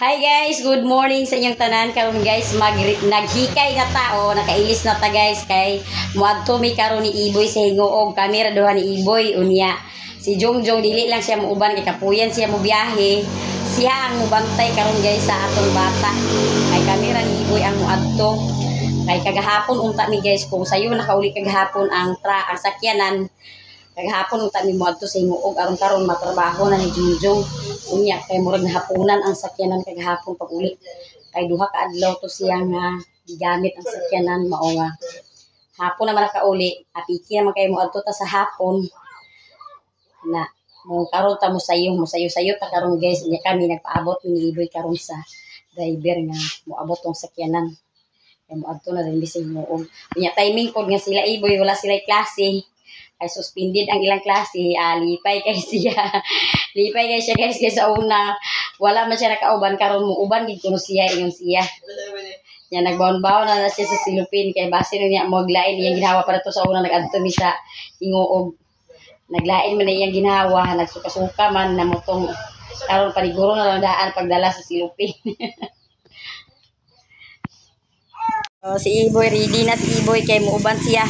Hi guys, good morning sa inyong tanan. Karon guys, naghikay na tao, nakailis na ta guys kay muadto mi karon ni Iboy sa hingoog. Kami ra duha ni Iboy unya. Si Jongjong dili lang siya muuban kay kapuyan siya mo biyahe. Siya ang mubantay karon guys sa atong bata. Kay kami ra ni Iboy ang muadto. Kay kagahapon unta mi guys kung sayo nakauli kagahapon ang sakyanan. Kagahapon unta mi muadto sa hingoog aron karon matrabaho na ni Jongjong. Unya kay murag hapunan ang sakyanan kagahapon pag uli. Kay duha ka adlaw to siya nga gigamit ang sakyanan mao nga hapon naman nakauli. Apiki naman kay muadto ta sa hapon. Na mo karon ta mo sayo ta karon guys. Unya kami nagpaabot ni Iboy karon sa driver nga moabot tong sakyanan. Kay muadto na din sa hingoog. Unya timing pod nga sila Iboy wala sila klase. Ay suspended ang ilang klase, lipay kay siya. Lipay kay siya guys, kay sa una wala man siya nakauban karon mo uban gid kuno siya ingon siya. Nya nagbaon-baon na siya sa silupin kay base niya mo aglain iyang ginawa para to sa una nagadto mi sa hingoog. Naglain man iyang ginawa, nagsuka-suka man na motong karon paniguro na lang daan pagdala sa silupin. Si Iboy ready na si Iboy kay muuban siya.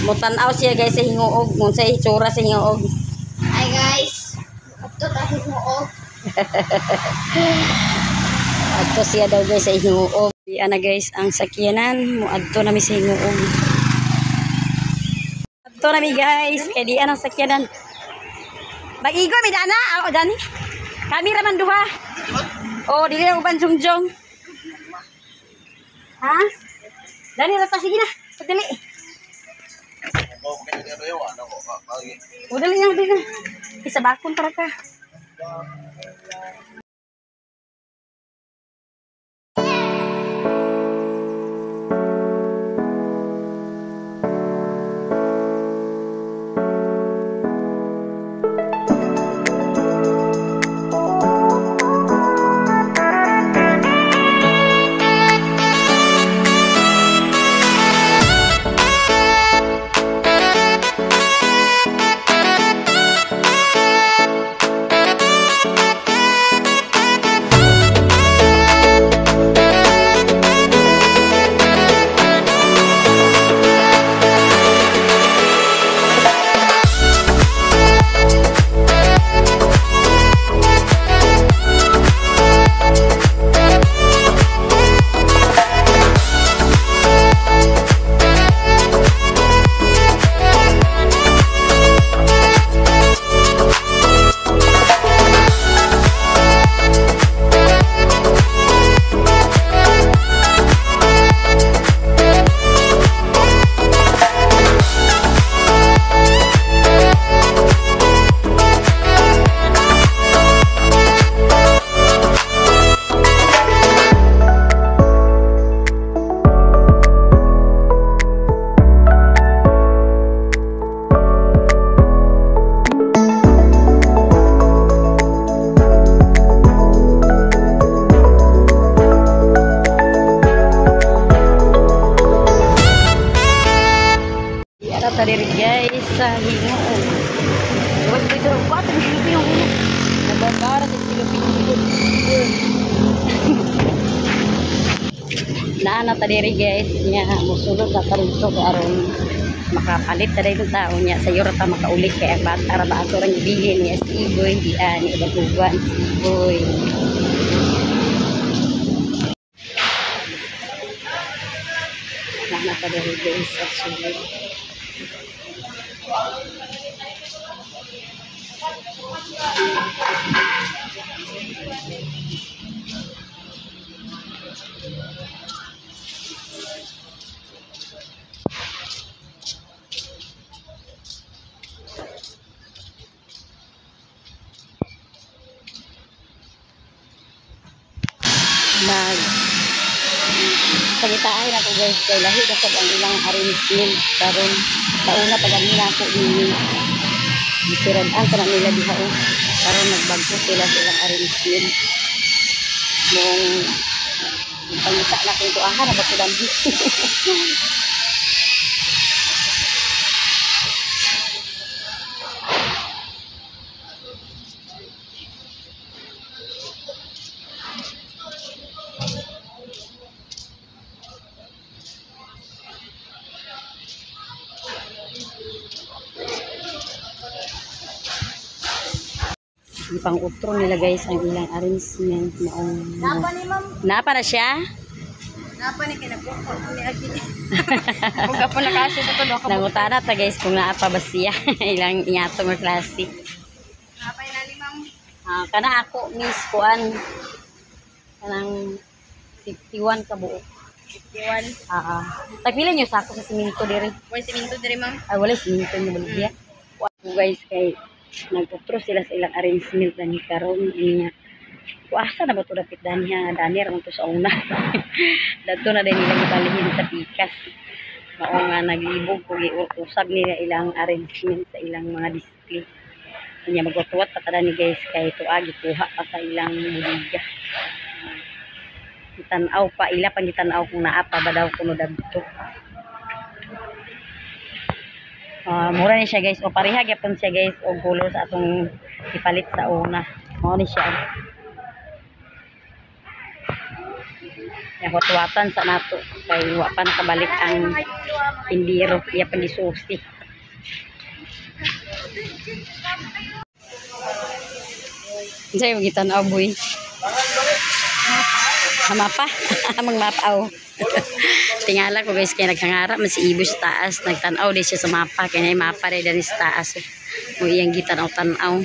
Mutanaw siya guys sa hingoog, kung sa itsura sa hingoog. Hi guys, ato ta hingoog. Adto siya daw guys sa hingoog. Diyan na guys ang sakyanan, muadto na mi sa hingoog. Adto na mi guys, kay diyan ang sakyanan. Mag-igo mi dana, ako dani. Kamera man duha. Oh, dili na uban Jongjong. Ha? Dani ra ta sige na, padali. Udali lang din. Isa bakon para ka. Tadi guys sa hingoog. Wag dito pa ang silupin yung ulo. Nababara sa silupin yung ulo. Naana tadi guys nya musulod na tarito aron makapalit tadi yung tao nya sayo ra ta makaulit kay ang bata ra ba ato ra ibili niya si Iboy dian ibaguban si Iboy. Naana tadi guys sa sulod. Pagitaan ako guys kay lahi na sa ang ilang arrangement karon tauna pagamina ako ini diferentan sa nila diha karon nagbagso sila sa ilang arrangement mong pangita na kung tuahan na ba ko dambi. pang utro nila guys ang ilang arrangement maong Napa ni ma'am? napa na siya. Napa ni kinabuko ni Agi. Kung gapo nakasya sa to do ka. Nangutana ta guys kung naa pa ba siya ilang ingatong nga klase. Napa na ni ma'am? Kana ako miss kuan kanang 51 ka buo. 51. Tagpila niyo sa ako sa siminto diri. Mo siminto diri ma'am. Ay wala siminto niyo baligya. Guys kay nagputro sila sa ilang arrangement ni karon niya. Kuasa na ba ito dapit daniya dani ramon to sa una. Dato na din nila gibalihin sa pikas. Mao nga naglibog ko usab nila ilang arrangement sa ilang mga display. Kanya magwatwat pa tada ni guys kay tuag gikuha pa sa ilang buliga. Gitanaw pa ila pang gitanaw kung naa pa ba daw kuno dagto. Mura ni siya guys o pareha gyapon siya guys o color sa atong ipalit sa una. Mao ni siya. Nahotwatan sa nato kay wa pa nakabalik ang tindiro iya pa gisusi. Diyan yung gitanaw boy. Mapa, amang mapaw. Tingala ko guys kaya nagtangarap man si Ibo sa taas, nagtanaw din siya sa mapa kaya may mapa rin din sa taas. Mo iyang gitanaw-tanaw.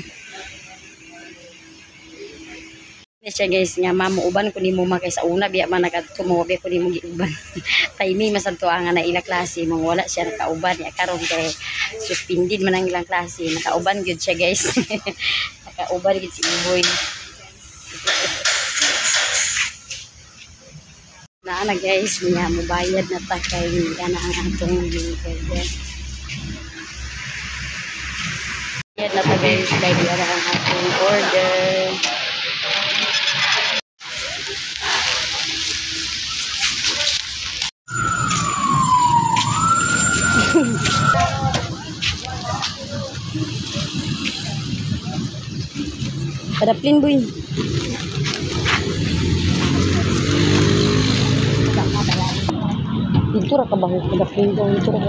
Ni siya guys nga mamuuban ko nimo makay sa una biya man nagatumobe ko nimo giuban. Timing masanto ang na ila klase mong wala siya nakauban ya karon kay suspended man ang ilang klase nakauban gyud siya guys. Nakauban gyud si Iboy. Na guys, niya mobayad na ta kay ana ang atong binigay. Bayad na ta guys, kay ana ang atong order. Padaplin boy. Dito ra ka baho padaplin ko dito ra.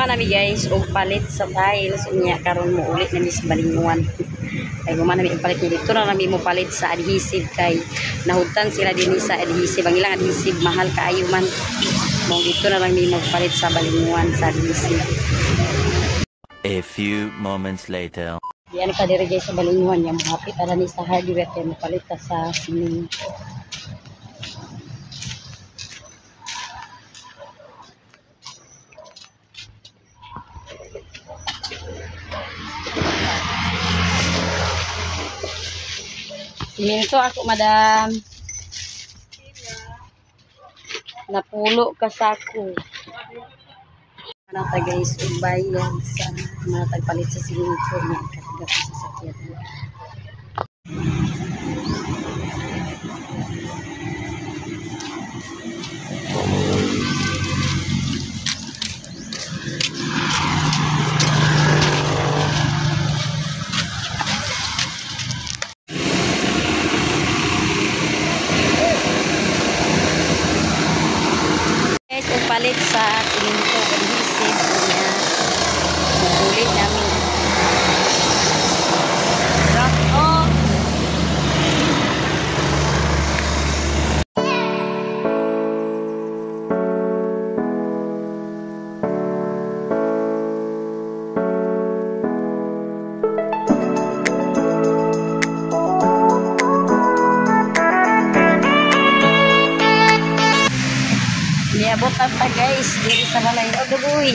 Nami guys og palit sa tiles unya karon mo ulit na sa balinguan kay guma nami og palit dito na nami mo palit sa adhesive kay nahutang sila dinhi sa adhesive ang ilang adhesive mahal kaayo man mo dito na lang mi mo palit sa balinguan sa adhesive. A few moments later. Diyan ka diri guys sa balinguan ya mahapit ara ni sa hardware kay mo palit ta sa sining. Siminto ako madam. Napulo ka sako. Nata guys, bayad sa mga tagpalit sa siminto niya kagap sa sakyan. Palit sa siminto adhesive niya. Ulit namin. Drop off. Niabotan pa guys, diri sa balay na dugoy.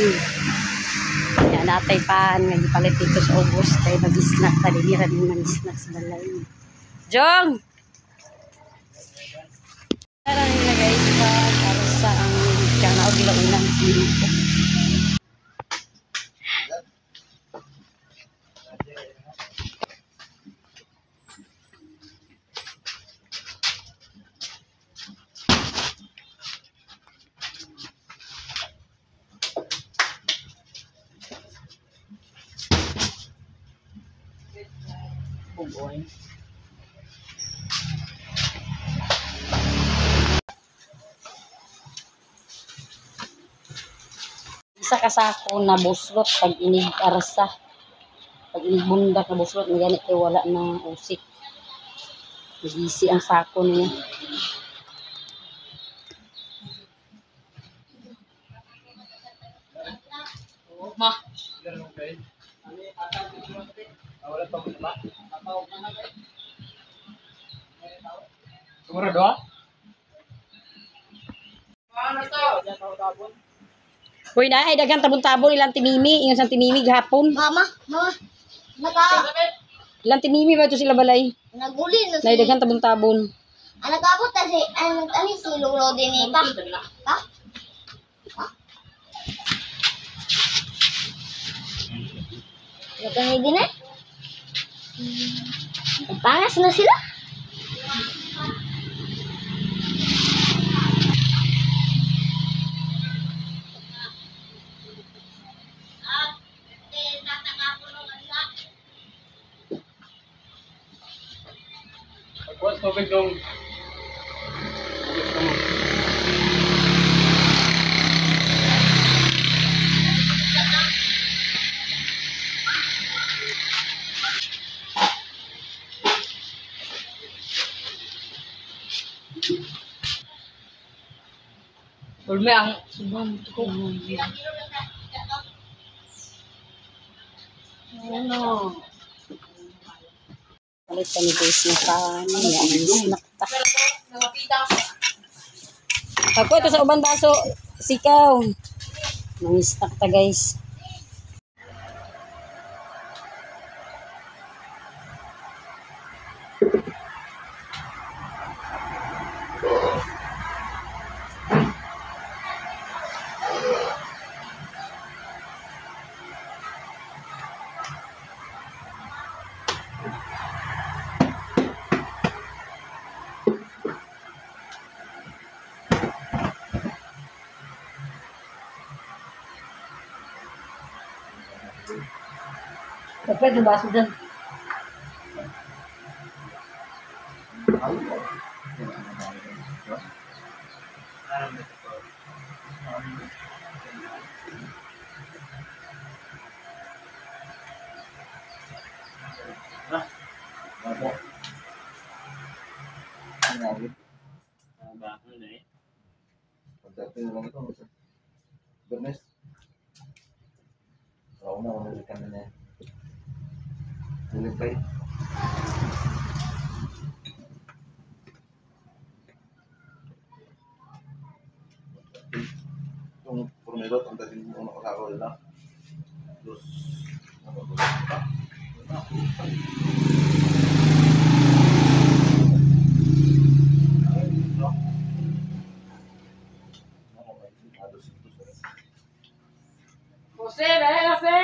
Yan natay pan nga gipalit dito sa August kay mag-snack ta dinhi ra din mag-snack sa balay. Jong. Tara nila guys para sa ang kana og launan dito. Bugoy. Isa ka sako na buslot pag inig arsa. Pag inig bundak na buslot nga gani kay wala na usik. Nagisi ang sako niya. Ma. Siguro doa? Hoy na ay daghang tabon-tabon ilang timimi, ingon sang timimi gahapon. Mama, Ilang timimi ba ito sila balay? naguli na Na daghang tabon-tabon. nagabot na si, si Lolo din ita. Ha? Nagkani din eh? Nagpangas na sila? Pagkuhan tubig dong. Ulme ang subang ko. Ano? Palit ka ni guys na paano yan. Snack ta. Pagko ito sa ubang baso, sikaw. Mang-snack ta guys. Pwede yung baso dyan. Pagdating lang ito, Bernes. Ako na, ulit ka na niya. Ulit pa eh. Itong purnero, ang dating mo nakasako nila. Terus, nakapagod pa. Jose, dale, Jose.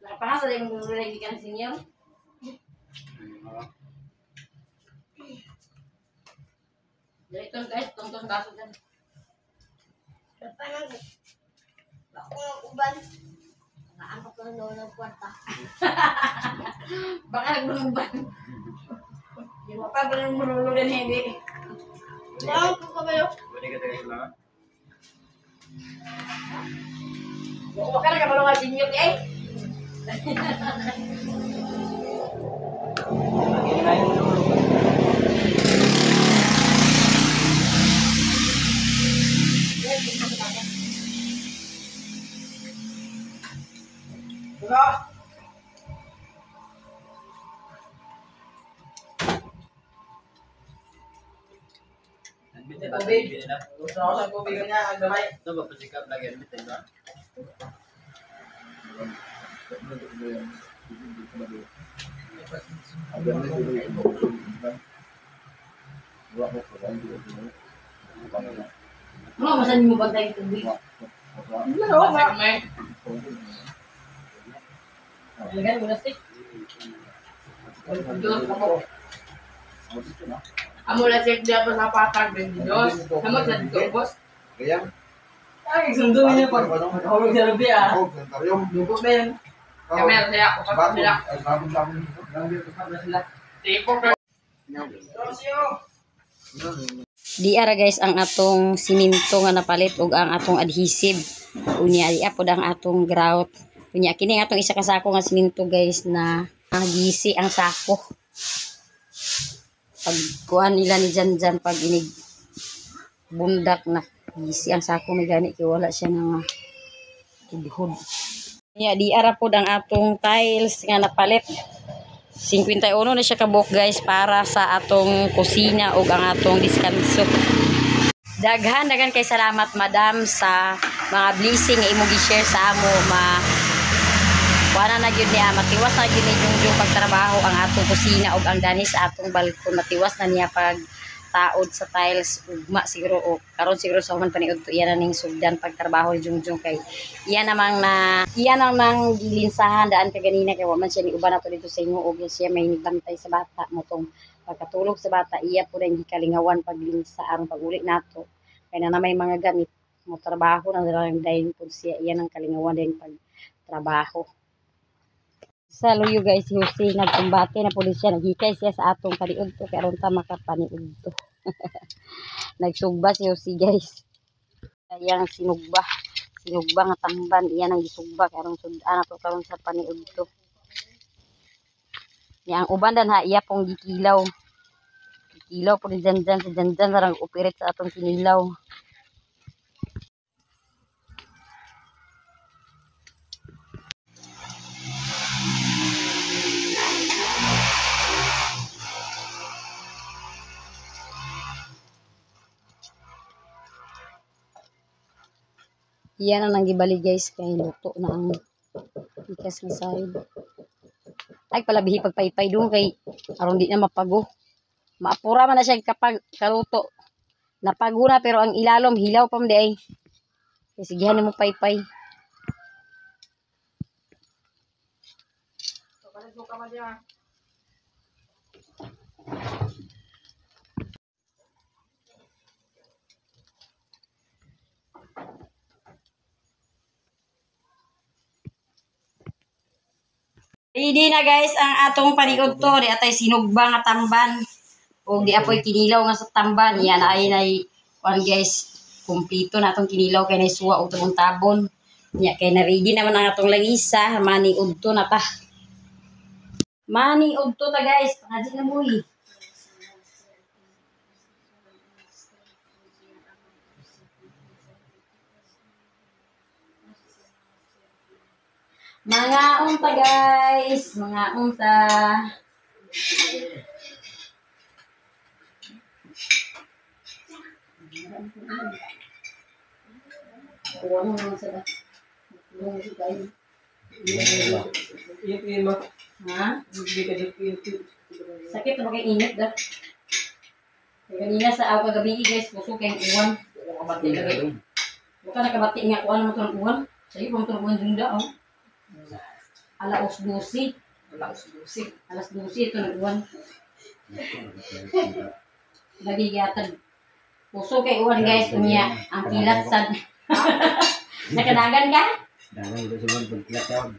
Nakapangasa din mo lagi kan sinyo. Dito guys, tungtong baso dyan. Kapanag. Ako ng uban. Nakaangkot ko ng ng kwarta. Baka nagbulungban. Di mo pa bulungban hindi. Saan ko kabayo? Pwede ka tayo lang. Huwag ka na kamalungan sinyo eh. Tubig. Gusto ako sa tubig niya, ang gamay. Ito ba, pasikap lagi. Diba? Ano, masan mo ba tayo tubig? Masay kamay. Lagyan mo na stick. Diyos ako. Amo na check dia pa sa patag din Diyos. Amo sa dito, boss. Kaya, Ay, sundo niya pag hulog sa labi ah. oh, sentaryong. Dugo na yan. Kamel, kaya ako kapag sila. Sabon. Tipo ka. Di ara guys ang atong siminto nga napalit ug ang atong adhesive. Unya di apod ang atong grout. Unya kini nga atong isa ka sako nga siminto guys na gisi ang sako. Pag kuan nila ni Janjan pag inig bundak na gisi ang sako may gani kay wala siya nga tibhod. Unya di ara pod ang atong tiles nga napalit. 51 na siya kabuk guys para sa atong kusina ug ang atong diskanso. Daghan kay salamat madam sa mga blessing nga imo gi-share sa amo kuana na gyud niya matiwas na gyud ni yung pagtrabaho ang atong kusina ug ang danis sa atong balkon matiwas na niya pag taod sa tiles ugma siguro o karon siguro sa human paniudto iyan na ning sugdan pagtrabaho ni Jungjung kay iyan namang gilinsahan daan ka ganina kay wa man siya ni uban nato dito sa inyo og siya may nibantay sa bata mo tong pagkatulog sa bata iya po rin gikalingawan paglinsa aron pag-uli nato kay na may mga gamit mo trabaho na lang dayon pud siya iyan ang kalingawan din pagtrabaho. Sa luyo guys, Jose nagkumbate na pulis siya, naghikay siya sa atong paniudto kay aron ta makapaniudto. Nagsugba si Jose guys. Yang sinugba nga tamban, iyan ang gisugba kay aron sudan ato karon sa paniudto. Yang uban dan ha iya pong gikilaw. Gikilaw po ni Janjan sa Janjan sarang operate sa atong kinilaw. Iyan ang nanggibali guys kay luto na ang ikas ni side. Ay palabihi pagpaypay doon kay aron di na mapago. Maapura man na siya kapag kaluto. Napago na pero ang ilalom hilaw pa man di ay. Kaya sigihan mo paypay. Ready na guys ang atong paniudto di atay sinugba nga tamban. O di apoy kinilaw nga sa tamban. Yan ay one guys kumpleto na atong kinilaw kay naisuwa og tubong tabon. Nya kay na ready naman ang atong langisa maniudto na ta. Maniudto ta guys, pangaji na buhi. Mga unta guys, mga unta. Kuha mo naman sila. Kuha mo sila. Iyon mo. Ha? Hindi ka dito. Sakit na bakit init da. Kanina sa aw kagabi guys, puso kayong uwan. Kabati ka rin. Buka nakabati nga kuha naman itong uwan. Sa'yo pa itong uwan junda oh. Alas 12. Alas 12 ito nag-uwan. Nagigiyatan. Puso kay uwan guys, unya ang kilat sad. Nakadagan ka? Dagan ito siya pagkilat yun.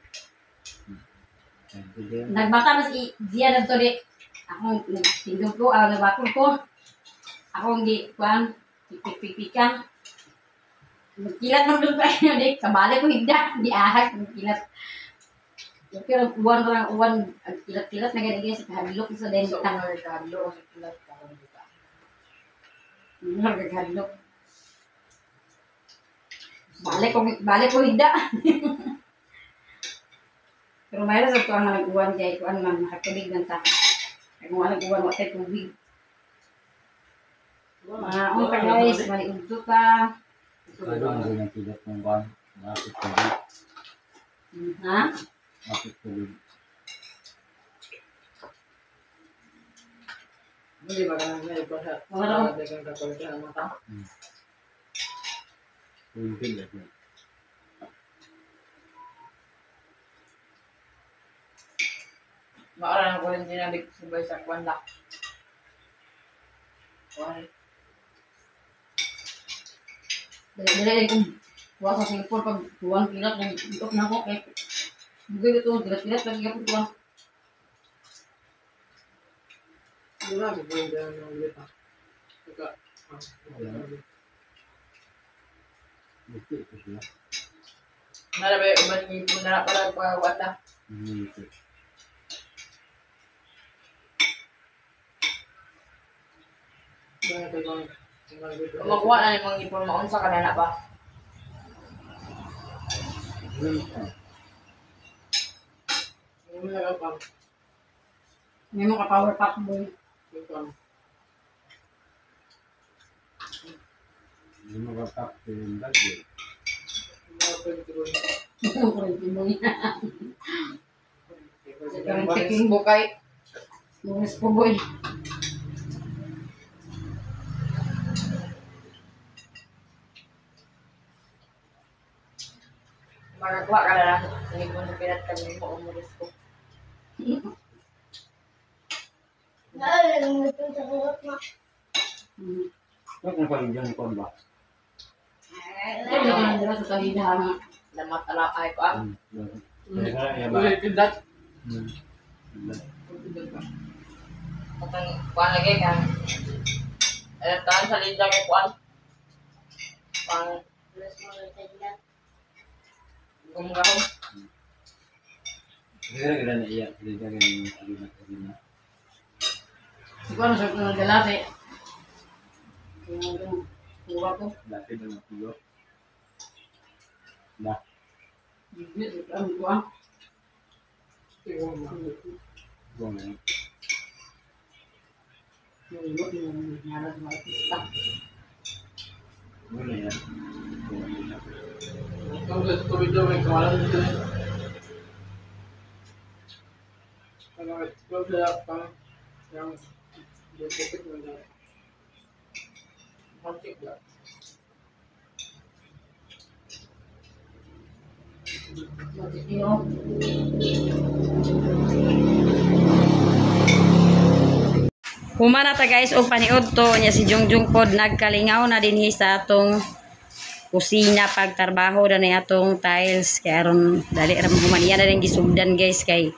Nagbata mas Zia na to di. Akong tingdog ko, nabakol ko. Akong di, kuhan, pipik-pipikan. Magkilat ng doon pa yun, di. Kabali ko higda, di ahag, magkilat. Pero uwan, kilat-kilat na ganyan sa kahadlok sa dahil sa Kahadlok sa kilat. Nagkahadlok. Balik ko higda. Pero mayroon sa ito ang nag-uwan kaya ito ang nakatubig ng taka. Kaya kung nag-uwan, wala tayo tubig. Maong ka guys, may udto ka. Ano ang ganyan tigat ng bang? Bakit ko din? Ha? Bakit ko din? Hindi ba ganun na ito sa Wala. dagang kapalit ng mata? Yung tigat niya. Maara na ko rin dinabik sabay sa kwanda. Why? Dali-dali kung kuha sa Singapore pag kuwang kilat ng itok na ako kay bugay ito, kilat-kilat lagi ako kuwang. Hindi na, bigyan din ng ulit ha. Teka. Buti ito siya. Nalabi, uban ni po na pala pagkawata. Buti. Makuha na yung mga ipon maunsa ka na ba? Hindi mo nagapang. May mga power pack boy. Hindi makatap ko yung bagay. Kurente mo niya. Bukay. Lunes po boy. Makakuha ka na lang. Hindi mo na pinat kami mo umulis ko. Bakit na pala dyan ko ba? Ito na nila sa salidahan. Lamat alakay ko ah. Kaya ba? Ulit yung dat. Matang kuhan lagi kan. Tahan sa lidang yung kuhan. Pang gumgahom. Kaya na iya. Hindi ka ganyan yung sabi na. Siguro sa mga galate. Kuha ko. Dati na matulo. Dah. Bibit, ang kuha. Buong na. Nalibot yung naras mga artista. Buong na yan. Buong na. Kung gusto ko video may kawalan dito. Kalau itu sudah pang yang dikit mana? Masih enggak? Matitiro. Humana ta guys og paniud to nya si Jungjung pod nagkalingaw na dinhi sa atong kusina pagtrabaho na ni atong tiles kay aron dali ra humaniya na rin gisugdan guys kay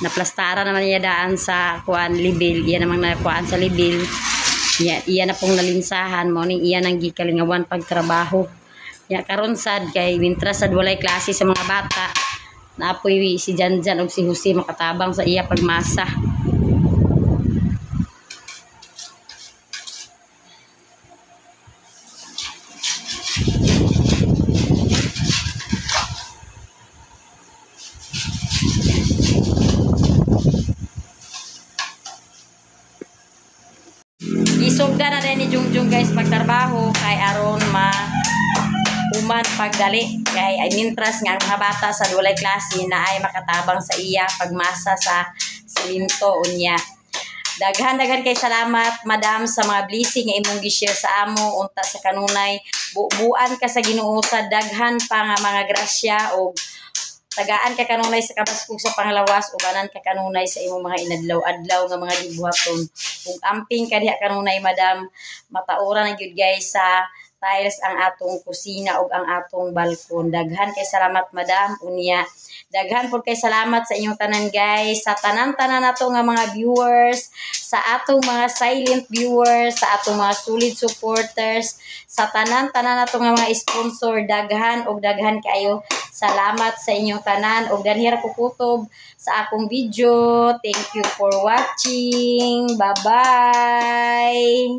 naplastara naman niya daan sa kuan libil iya namang nakuan sa libil iya na pong nalinsahan mo ning iya nang gikalingawan pagtrabaho ya karon sad kay mintra sad walay klase sa mga bata naapoy si Janjan og si Jose makatabang sa iya pagmasa. Isugda na rin ni Jungjung guys pagtrabaho kay aron uman pagdali kay ay mintras nga ang mga bata sa walay klase na ay makatabang sa iya pagmasa sa simento unya. Daghan kay salamat madam sa mga blessing nga imong gi-share sa amo unta sa kanunay buuan ka sa Ginoo sa daghan pa nga mga grasya o tagaan ka kanunay sa kabaskog sa panglawas ubanan ka kanunay sa imong mga inadlaw-adlaw nga mga gibuhaton ug amping ka diha kanunay madam matauran na gyud guys sa tiles ang atong kusina ug ang atong balkon. Daghan kay salamat madam unya. Daghan pud kay salamat sa inyong tanan guys sa tanan-tanan nato nga mga viewers, sa atong mga silent viewers, sa atong mga solid supporters, sa tanan-tanan nato nga mga sponsor. Daghan ug daghan kayo salamat sa inyong tanan ug ganhira ko kutob sa akong video. Thank you for watching. Bye-bye.